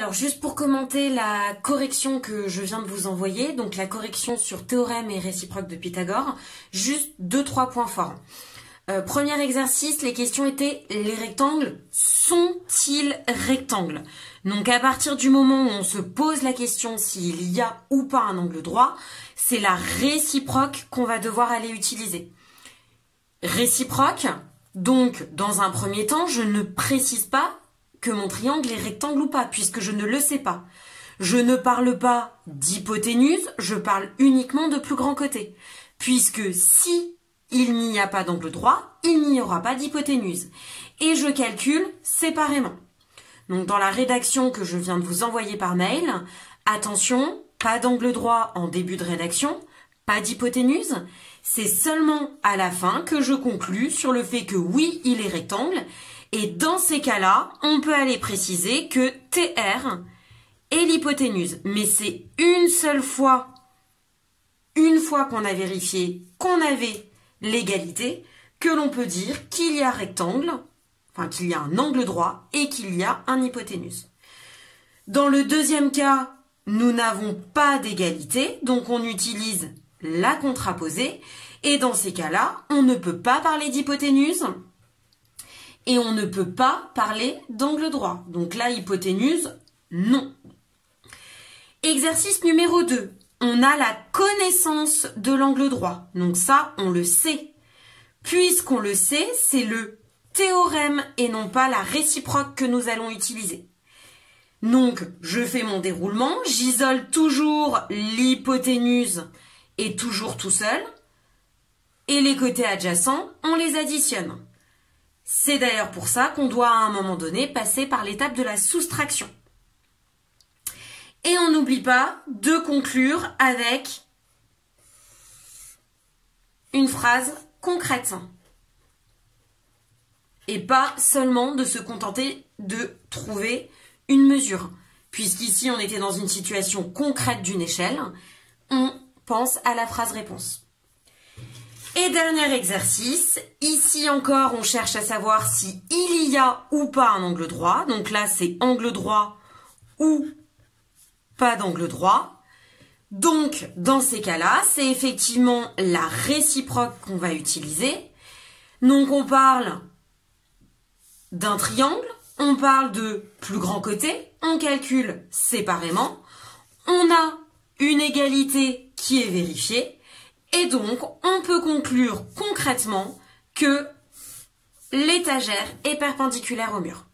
Alors, juste pour commenter la correction que je viens de vous envoyer, donc la correction sur théorème et réciproque de Pythagore, juste 2-3 points forts. Premier exercice, les questions étaient: les rectangles sont-ils rectangles? Donc à partir du moment où on se pose la question s'il y a ou pas un angle droit, c'est la réciproque qu'on va devoir aller utiliser. Réciproque, donc dans un premier temps, je ne précise pas que mon triangle est rectangle ou pas, puisque je ne le sais pas. Je ne parle pas d'hypoténuse, je parle uniquement de plus grand côté. Puisque si il n'y a pas d'angle droit, il n'y aura pas d'hypoténuse. Et je calcule séparément. Donc dans la rédaction que je viens de vous envoyer par mail, attention, pas d'angle droit en début de rédaction, pas d'hypoténuse. C'est seulement à la fin que je conclus sur le fait que oui, il est rectangle. Et dans ces cas-là, on peut aller préciser que TR est l'hypoténuse. Mais c'est une seule fois, qu'on a vérifié qu'on avait l'égalité, que l'on peut dire qu'il y a rectangle, enfin qu'il y a un angle droit et qu'il y a un hypoténuse. Dans le deuxième cas, nous n'avons pas d'égalité, donc on utilise la contraposée. Et dans ces cas-là, on ne peut pas parler d'hypoténuse. Et on ne peut pas parler d'angle droit. Donc là, hypoténuse, non. Exercice numéro 2. On a la connaissance de l'angle droit. Donc ça, on le sait. Puisqu'on le sait, c'est le théorème et non pas la réciproque que nous allons utiliser. Donc, je fais mon déroulement. J'isole toujours l'hypoténuse et toujours tout seul. Et les côtés adjacents, on les additionne. C'est d'ailleurs pour ça qu'on doit à un moment donné passer par l'étape de la soustraction. Et on n'oublie pas de conclure avec une phrase concrète. Et pas seulement de se contenter de trouver une mesure. Puisqu'ici on était dans une situation concrète d'une échelle, on pense à la phrase réponse. Et dernier exercice, ici encore on cherche à savoir si il y a ou pas un angle droit. Donc là c'est angle droit ou pas d'angle droit. Donc dans ces cas-là, c'est effectivement la réciproque qu'on va utiliser. Donc on parle d'un triangle, on parle de plus grand côté, on calcule séparément, on a une égalité qui est vérifiée. Et donc, on peut conclure concrètement que l'étagère est perpendiculaire au mur.